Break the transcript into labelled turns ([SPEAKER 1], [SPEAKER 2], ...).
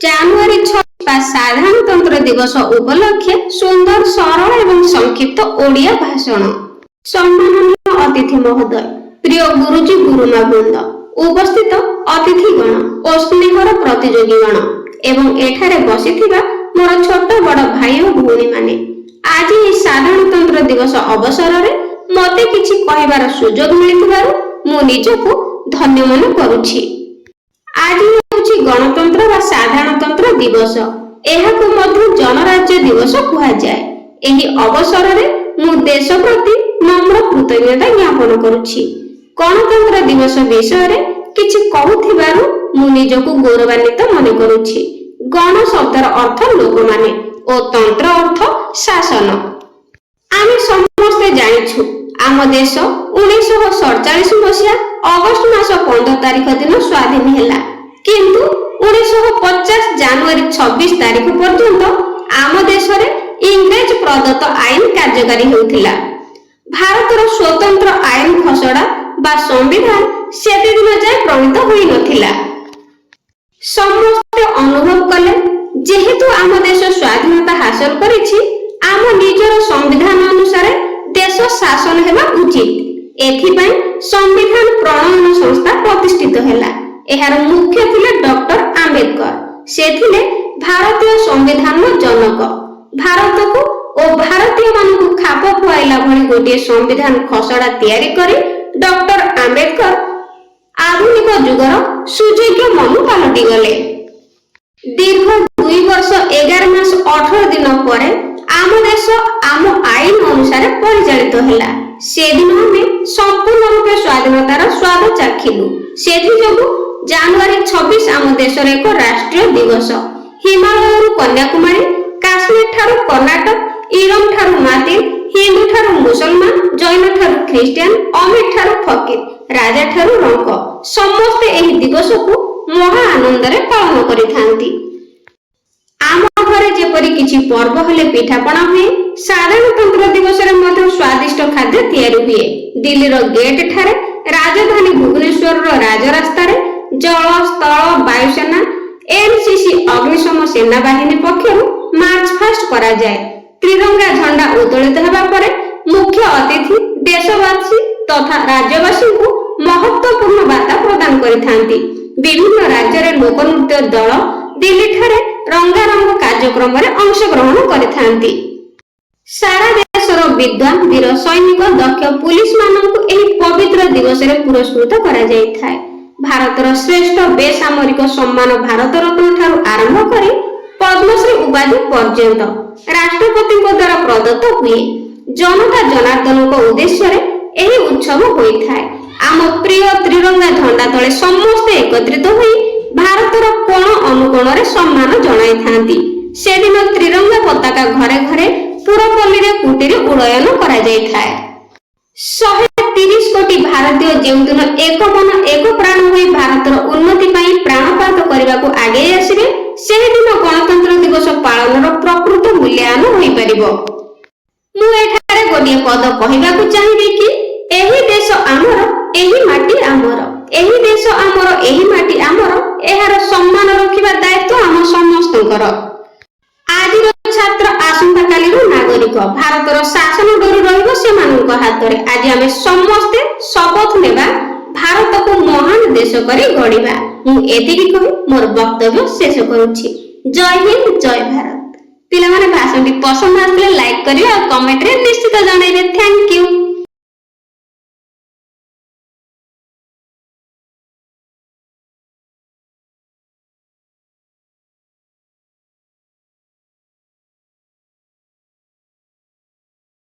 [SPEAKER 1] ଜାନୁଆରୀ 26 ବା ସାଧାରଣତନ୍ତ୍ର ଦିବସ ଉପଲକ୍ଷେ ସୁନ୍ଦର ସରଳ ଏବଂ ସଂକ୍ଷିପ୍ତ ଓଡ଼ିଆ ଭାଷଣ। ସମ୍ମାନନୀୟ ଅତିଥି ମହୋଦୟ, ପ୍ରିୟ ଗୁରୁଜୀ ଗୁରୁମା ବୃନ୍ଦ, ଉପସ୍ଥିତ ଅତିଥିଗଣ ଓ ସ୍ନେହର ପ୍ରତିଯୋଗୀଗଣ ଏବଂ ଏଠାରେ ବସିଥିବା ମୋର ଛୋଟ ବଡ଼ ଭାଇ ଓ ଭଉଣୀମାନେ, ଆଜି ଏହି ସାଧାରଣତନ୍ତ୍ର ଦିବସ ଅବସରରେ ମୋତେ କିଛି କହିବାର ସୁଯୋଗ ମିଳିଥିବାରୁ ମୁଁ ନିଜକୁ ଧନ୍ୟ ମନେ କରୁଛି। ଆଜି ହେଉଛି ଗଣତନ୍ତ୍ର ବା ସାଧାରଣତନ୍ତ୍ର ଦିବସ। ଏହାକୁ ମଧ୍ୟ ଜନରାଜ୍ୟ ଦିବସ କୁହାଯାଏ। ଏହି ଅବସରରେ ମୁଁ ଦେଶ ପ୍ରତି ନମ୍ର କୃତଜ୍ଞତା ଜ୍ଞାପନ କରୁଛି। ଗଣତନ୍ତ୍ର ଦିବସ ବିଷୟରେ କିଛି କହୁଥିବାରୁ ମୁଁ ନିଜକୁ ଗୌରବାନ୍ୱିତ ମନେ କରୁଛି। ଗଣ ଶବ୍ଦର ଅର୍ଥ ଲୋକମାନେ ଓ ତନ୍ତ୍ର ଅର୍ଥ ଶାସନ। ଆମେ ସମସ୍ତେ ଜାଣିଛୁ ଆମ ଦେଶ 1947 ମସିହା ଅଗଷ୍ଟ ମାସ 15 ତାରିଖ ଦିନ ସ୍ୱାଧୀନ ହେଲା। କିନ୍ତୁ 1950 ଜାନୁଆରୀ 26 ତାରିଖ ପର୍ଯ୍ୟନ୍ତ ଆମ ଦେଶରେ ଇଂରେଜ ପ୍ରଦତ୍ତ ଆଇନ କାର୍ଯ୍ୟକାରୀ ହେଉଥିଲା। ଭାରତର ସ୍ୱତନ୍ତ୍ର ଆଇନ ଖସଡ଼ା ବା ସମ୍ବିଧାନ ସେତେଦିନ ଯାଏ ପ୍ରଣୀତ ହୋଇନଥିଲା। ସମସ୍ତେ ଅନୁଭବ କଲେ ଯେହେତୁ ଆମ ଦେଶ ସ୍ୱାଧୀନତା ହାସଲ କରିଛି, ଆମ ନିଜର ସମ୍ବିଧାନ ଅନୁସାରେ ଦେଶ ଶାସନ ହେବା ଉଚିତ। ଏଥିପାଇଁ ସମ୍ବିଧାନ ପ୍ରଣୟନ ସଂସ୍ଥା ପ୍ରତିଷ୍ଠିତ ହେଲା। ଏହାର ମୁଖ୍ୟ ଥିଲେ ଡକ୍ଟର ଆମ୍ବେଦକର। ସେ ଥିଲେ ଭାରତୀୟ ସମ୍ବିଧାନର ଜନକ। ଭାରତକୁ ଓ ଭାରତୀୟମାନଙ୍କୁ ଖାପ ଖୁଆଇଲା ଭଳି ଗୋଟିଏ ସମ୍ବିଧାନ ଖସଡ଼ା ତିଆରି କରି ଡକ୍ଟର ଆମ୍ବେଦକର ଆଧୁନିକ ଯୁଗର ସୁଯୋଗ୍ୟ ମନୁ ପାଲଟିଗଲେ। ଦୀର୍ଘ 2 ବର୍ଷ 11 ମାସ 18 ଦିନ ପରେ ଆମ ଦେଶ ଆମ ଆଇନ ଅନୁସାରେ ପରିଚାଳିତ ହେଲା। ସେଦିନ ଆମେ ସମ୍ପୂର୍ଣ୍ଣ ରୂପେ ସ୍ୱାଧୀନତାର ସ୍ୱାଦ ଚାଖିଲୁ। ସେଥିଯୋଗୁଁ ଜାନୁଆରୀ 26 ଆମ ଦେଶର ଏକ ରାଷ୍ଟ୍ରୀୟ ଦିବସ। ହିମାଳୟରୁ କନ୍ୟାକୁମାରୀ, କାଶ୍ମୀର ଠାରୁ କର୍ଣ୍ଣାଟକ, ଇରମ ଠାରୁ ମାର୍ଟିନ, ହିନ୍ଦୁ ଠାରୁ ମୁସଲମାନ, ଜୈନ ଠାରୁ ଖ୍ରୀଷ୍ଟିଆନ, ଅମିର ଠାରୁ ଫକୀର, ରାଜା ଠାରୁ ରଙ୍କ ସମସ୍ତେ ଏହି ଦିବସକୁ ମହା ଆନନ୍ଦରେ ପାଳନ କରିଥାନ୍ତି। ଆମ ଘରେ ଯେପରି କିଛି ପର୍ବ ହେଲେ ପିଠାପଣା ହୁଏ, ସାଧାରଣତନ୍ତ୍ର ଦିବସରେ ମଧ୍ୟ ସ୍ୱାଦିଷ୍ଟ ଖାଦ୍ୟ ତିଆରି ହୁଏ। ଦିଲ୍ଲୀର ଗେଟ୍ ଠାରେ, ରାଜଧାନୀ ଭୁବନେଶ୍ୱରର ରାଜରାସ୍ତାରେ ଜଳ, ସ୍ଥଳ, ବାୟୁସେନା, ଏନସିସି ଅଗ୍ନିଶମ ସେନାବାହିନୀ ପକ୍ଷରୁ ମାର୍ଚ୍ଚ ପାଷ୍ଟ କରାଯାଏ। ତ୍ରିରଙ୍ଗା ଝଣ୍ଡା ଉତ୍ତୋଳିତ ହେବା ପରେ ମୁଖ୍ୟ ଅତିଥି ଦେଶବାସୀ ତଥା ରାଜ୍ୟବାସୀଙ୍କୁ ମହତ୍ୱପୂର୍ଣ୍ଣ ବାର୍ତ୍ତା ପ୍ରଦାନ କରିଥାନ୍ତି। ବିଭିନ୍ନ ରାଜ୍ୟରେ ଲୋକନୃତ୍ୟ ଦଳ ଦିଲ୍ଲୀଠାରେ ରଙ୍ଗାରଙ୍ଗ କାର୍ଯ୍ୟକ୍ରମରେ ଅଂଶଗ୍ରହଣ କରିଥାନ୍ତି। ସାରା ଦେଶର ବିଦ୍ୱାନ, ବୀର ସୈନିକ, ଦକ୍ଷ ପୁଲିସ ମାନଙ୍କୁ ଏହି ପବିତ୍ର ଦିବସରେ ପୁରସ୍କୃତ କରାଯାଇଥାଏ। ଭାରତର ଶ୍ରେଷ୍ଠ ବେସାମରିକ ସମ୍ମାନ ଭାରତରତ୍ନ ଠାରୁ ଆରମ୍ଭ କରି ପଦ୍ମଶ୍ରୀ ଉପାଧି ପର୍ଯ୍ୟନ୍ତ ରାଷ୍ଟ୍ରପତିଙ୍କ ଦ୍ୱାରା ପ୍ରଦତ୍ତ ହୁଏ। ଜନତା ଜନାର୍ଦ୍ଦନଙ୍କ ଉଦ୍ଦେଶ୍ୟରେ ଏହି ଉତ୍ସବ ହୋଇଥାଏ। ଆମ ପ୍ରିୟ ତ୍ରିରଙ୍ଗା ଝଣ୍ଡା ତଳେ ସମସ୍ତେ ଏକତ୍ରିତ ହୋଇ ଭାରତର କୋଣ ଅନୁକୋଣରେ ସମ୍ମାନ ଜଣାଇଥାନ୍ତି। ସେଦିନ ତ୍ରିରଙ୍ଗା ପତାକା ଘରେ ଘରେ ପୁରପଲ୍ଲୀରେ କୁଟିରେ ଉଡ଼ୟନ କରାଯାଇଥାଏ। 130 କୋଟି ଭାରତୀୟ ଯେଉଁଦିନ ଏକ ମନ ଏକ ପ୍ରାଣ ହୋଇ ଭାରତର ଉନ୍ନତି ପାଇଁ ପ୍ରାଣପାତ କରିବାକୁ ଆଗେଇ ଆସିବେ, ସେହିଦିନ ଗଣତନ୍ତ୍ର ଦିବସ ପାଳନର ପ୍ରକୃତ ମୂଲ୍ୟାୟନ ହୋଇପାରିବ। ମୁଁ ଏଠାରେ ଗୋଟିଏ ପଦ କହିବାକୁ ଚାହିଁବି କି ଏହି ଦେଶ ଆମର, ଏହି ମାଟି ଆମର, ଏହି ଦେଶ ଆମର, ଏହି ମାଟି ଆମର। ଏହାର ସମ୍ମାନ ରଖିବା ଦାୟିତ୍ୱ ଆମ ସମସ୍ତଙ୍କର। ଆଜିର ଛାତ୍ର ଆସନ୍ତାକାଲିର ନାଗରିକ। ଭାରତର ଶାସନ ଡୋରି ରହିବ ସେମାନଙ୍କ ହାତରେ। ଆଜି ଆମେ ସମସ୍ତେ ଶପଥ ନେବା ଭାରତକୁ ମହାନ ଦେଶ କରି ଗଢ଼ିବା। ମୁଁ ଏତିକି କହି ମୋର ବକ୍ତବ୍ୟ ଶେଷ କରୁଛି। ଜୟ ହିନ୍ଦ, ଜୟ ଭାରତ। ପିଲାମାନେ ଭାଷଣଟି ପସନ୍ଦ ଆସିଲେ ଲାଇକ୍ କରିବେ ଆଉ କମେଣ୍ଟରେ ନିଶ୍ଚିତ